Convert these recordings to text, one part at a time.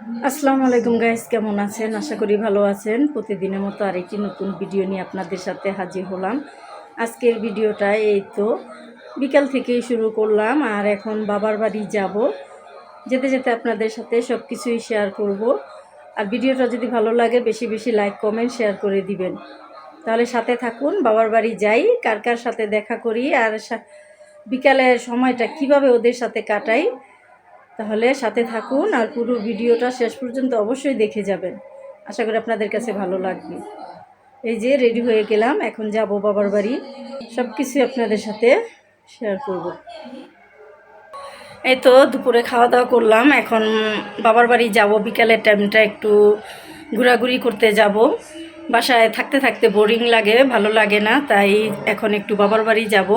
আসসালামু আলাইকুম গাইস, কেমন আছেন? আশা করি ভালো আছেন। প্রতিদিনের মতো আরেকটি নতুন ভিডিও নিয়ে আপনাদের সাথে হাজির হলাম। আজকের ভিডিওটা এই তো বিকাল থেকেই শুরু করলাম, আর এখন বাবার বাড়ি যাব। যেতে যেতে আপনাদের সাথে সব কিছুই শেয়ার করব। আর ভিডিওটা যদি ভালো লাগে বেশি বেশি লাইক কমেন্ট শেয়ার করে দিবেন। তাহলে সাথে থাকুন, বাবার বাড়ি যাই, কার কার সাথে দেখা করি, আর বিকালের সময়টা কিভাবে ওদের সাথে কাটাই। তাহলে সাথে থাকুন আর পুরো ভিডিওটা শেষ পর্যন্ত অবশ্যই দেখে যাবেন। আশা করি আপনাদের কাছে ভালো লাগবে। এই যে রেডি হয়ে গেলাম, এখন যাব বাবার বাড়ি। সব কিছু আপনাদের সাথে শেয়ার করব। এই তো দুপুরে খাওয়া দাওয়া করলাম, এখন বাবার বাড়ি যাব। বিকালের টাইমটা একটু ঘোরাঘুরি করতে যাব। বাসায় থাকতে থাকতে বোরিং লাগে, ভালো লাগে না, তাই এখন একটু বাবার বাড়ি যাব।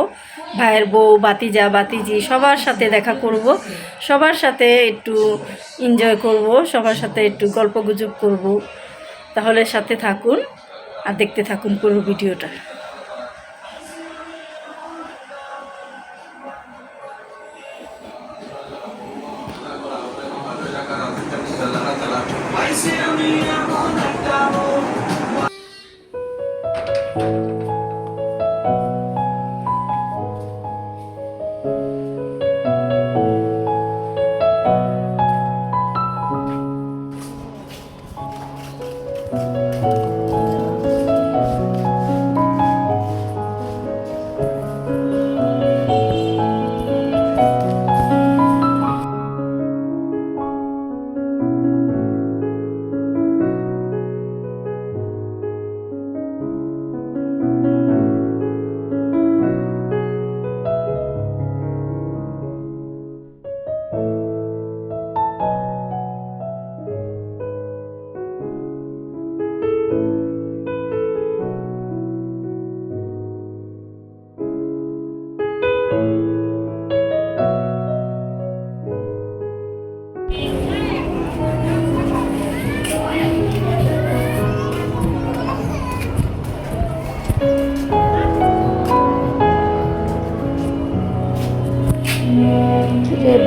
ভাইয়ের বউ, বাতিজা, বাতিজি সবার সাথে দেখা করব, সবার সাথে একটু এনজয় করব, সবার সাথে একটু গল্পগুজব করব। তাহলে সাথে থাকুন আর দেখতে থাকুন পুরো ভিডিওটা।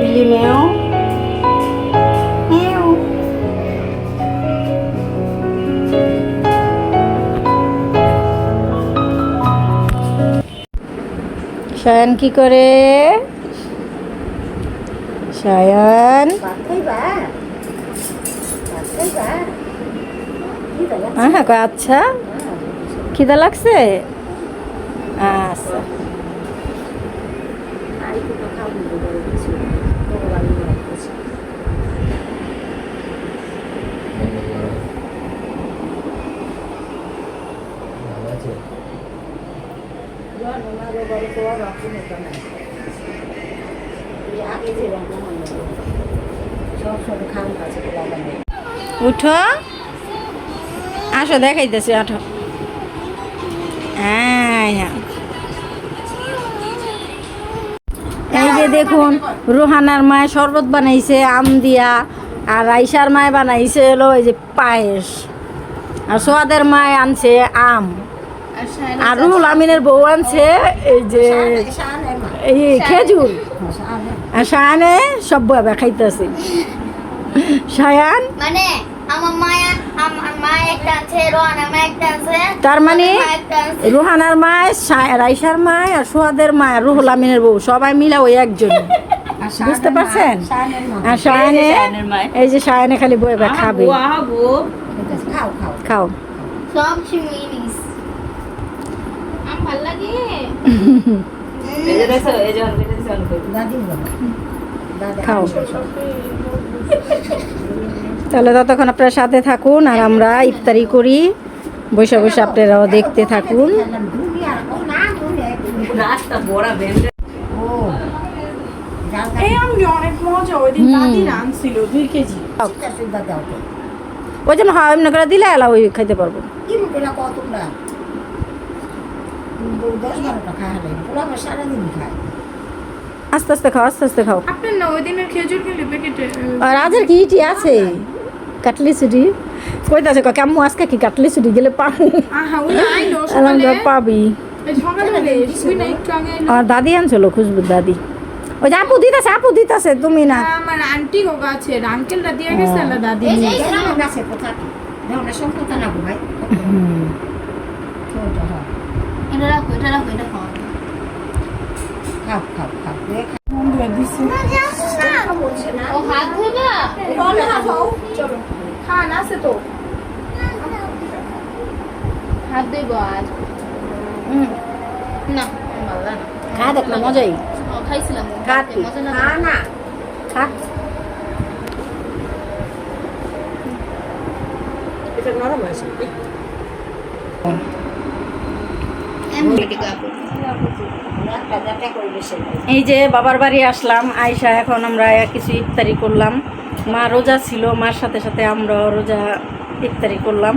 বিলি মেও মেও। সায়ান কি করে? সায়ান হ্যাঁ কয় আচ্ছা, খিদা লাগছে? আচ্ছা উঠো, আসো দেখাইতেছি, আঠো। এই যে দেখুন, রোহানার মায় শরবত বানাইছে আম দিয়া, আর রাইসার মায় বানাইছে হলো এই যে পায়েস, আর সোয়াদের মায় আনছে আম, আর রুহুল আমিনের বউ আনছে এই যে এই খেজুর। আর সায়ানে সব বাবা খাইতেছে। সায়ান মানে আমার মা একটা আছে, রোহানার মা একটা আছে, তার মানে রোহানার মায়, রাইসার মায়, আর সোহাদের মায়, আর রুহুল আমিনের বউ সবাই মিলা ওই একজন। বুঝতে পারছেন? আর সায়ানে এই যে সায়ানে খালি বই খাবে। খাও সব মিনিস আম ভাল লাগে। খাও। তাহলে ততক্ষণ আপনারা সাথে থাকুন আর আমরা ইফতারি করি, বসে বসে আপনারাও দেখতে থাকুন। ওই জন্য হয় এমনি করে দিলে এলা ওই খাইতে পারবো। আস্তে আস্তে খাও, আস্তে আস্তে খাও। আপনার না ওই দিনের খেজুর খেলে প্যাকেটে আর আজের কি ইটি আছে? কাটলি ছুটি কইতাছে কেমন আজকে কি কাটলি ছুটি গেলে পাবো? আহা ওই আইলো সকালে পাবি। এই সকালে তুই না একটু আগে আর দাদি আনছিল, খুশবুর দাদি। ওই যে আপু দিতেছে তুমি না। আমার আন্টি গোগা আছে আঙ্কেলরা দিয়ে গেছে না দাদি এই যে নিয়ে এই গেছে। যে গাছে কোথায় দেওয়া সম্পূর্ণ না ভাই হুম। এটা রাখো এটা খাও খাও খাও খাও বন্ধুরা দিছে ও হাত ধোবা চলো খান আছে তো হাত ধুইব আজ না ভালো না খা দেখ না মজাই। খাইছিলাম খা তুই। মজা না না না খা। এটা নরম হয়েছে এমনি টিকা এই যে বাবার বাড়ি আসলাম, আয়সা এখন আমরা কিছু ইফতারি করলাম। মা রোজা ছিল, মার সাথে সাথে আমরা রোজা ইফতারি করলাম।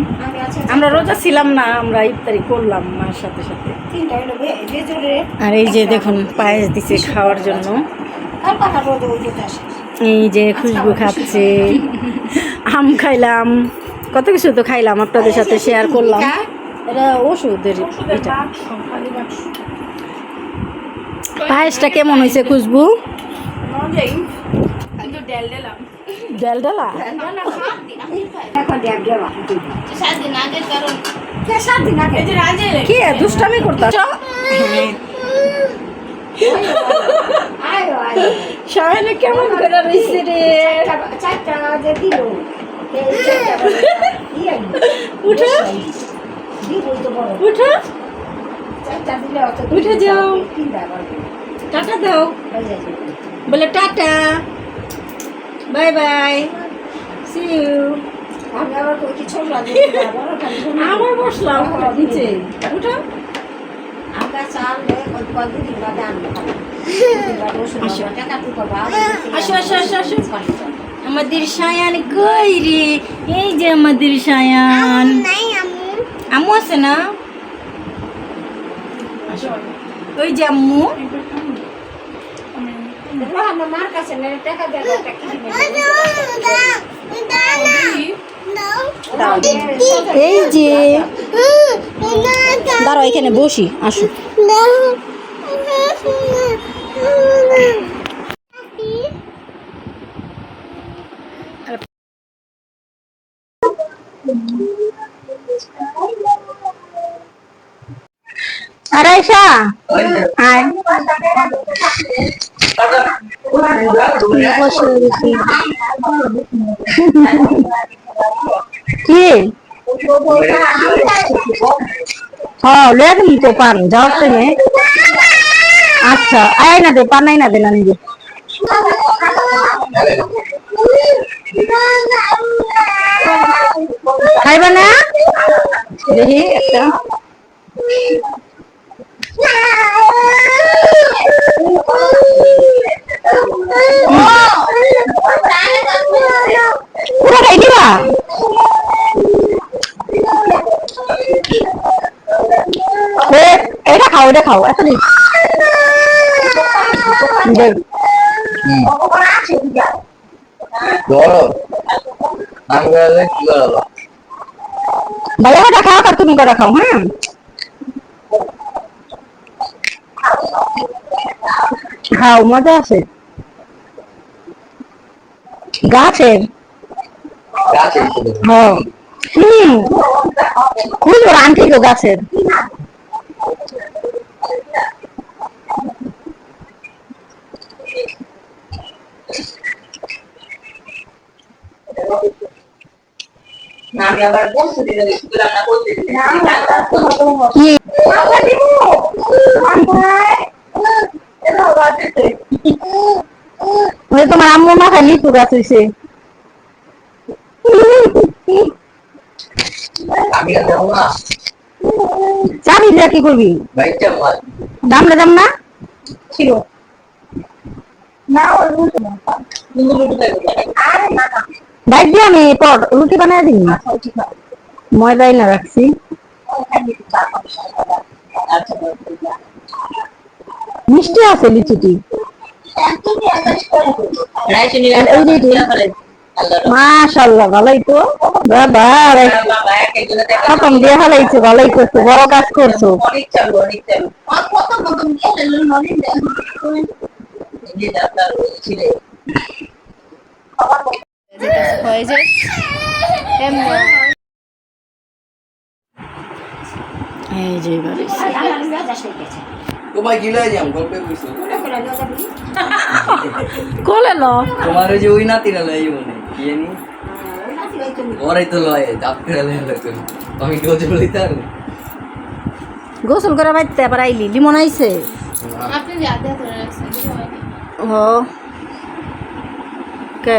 আমরা রোজা ছিলাম না, আমরা ইফতারি করলাম মার সাথে সাথে। তিনটা হলো বেজরে আর এই যে দেখুন পায়েস দিছে খাওয়ার জন্য। কার কথা রোদে ওই যেতে আসে এই যে খুশবু খাচ্ছে, আম খাইলাম, কত কিছু তো খাইলাম, আপনাদের সাথে শেয়ার করলাম। এটা ওষুধের এটা। পায়েসটা কেমন হয়েছে খুশবু? মজাই কিন্তু ডেল ডেলাম ডাল ডালা এখন দেখ দেওয়া 7 দিন আগে কারণ কে 7 দিন আগে এই যে রাজে কি দুষ্টামি করতাছ? আয়ো আয়ো শায়নে কেমন করে রইছে রে? চারটা যে দিল এই চারটা ইয়ে উঠো দিল তো বড় উঠো, চারটা দিলে অত উঠে যাও। তিনটা বড় টাটা দাও, হয়ে যাবে বলে tata, bye bye, see you. আমি আবার কই কিছু লাগে আবার বসলাম নিচে, উঠো। আমরা চাল লে কত কত দিন বাদে আনবো টাকা টুকু আসো আসো আসো আসো। আমাদের শায়ান কই রে? এই যে আমাদের শায়ান। নাই আম্মু আম্মু আছে না? ওই যে আম্মু। আমার মার কাছে নেই টাকা দেবো টাকা এই যে দাঁড়াও এখানে বসি, আসো। আড়াইশা আয় কি হ্যাঁ লেখনি তো পান যাও তুমি। আচ্ছা আয় না দে, পান নাই না দে না নিজে। খাইবা না দেখি একটা। পুরো খাই দিবা? এটা খাও, এটা খাও, এত দিন ভাইয়া কটা খাও আর তুমি কটা খাও। হ্যাঁ খাও, মজা আছে। গাছের হ্যাঁ খুব আনটি তো গাছের। আমি আবার বলছি রান্না করতে কি তোমার আম্মু মাথায় লিচু গাছ হয়েছে। আমি আর যাবো না চাবি দিয়ে কি করবি? বাইকটা মার দামলে দাম না ছিল না ওর কিন্তু লুটে আরে না না বাইক দিয়ে আমি পর রুটি বানাই দিই, ময়দাই না রাখছি। আচ্ছা মিষ্টি আছে লিচুটি। রাইসে নিয়ে আর এই যে মাশাআল্লাহ ভালোই তো বাবা, খতম দিয়ে হালাইছো, ভালোই করছো, বড় কাজ করছো। অনেক চালু অনেক চালু কত কত নিয়ে এলো নলিন দিয়ে আপনার ছিলে হয়ে যায় এই যে এবারে তোমায় গিলাই যাম গল্পে কইছো কোলে ল তোমার ওই যে ওই নাতিরা লয় মনে কি জানি ওরাই তো লয় ডাক্তার লয় তুমি আমি কি ওজে লইতে আর গোসল করে বাইতে আবার আইলি লিমন আইছে আপনি যে আদে ধরে রাখছেন ও কে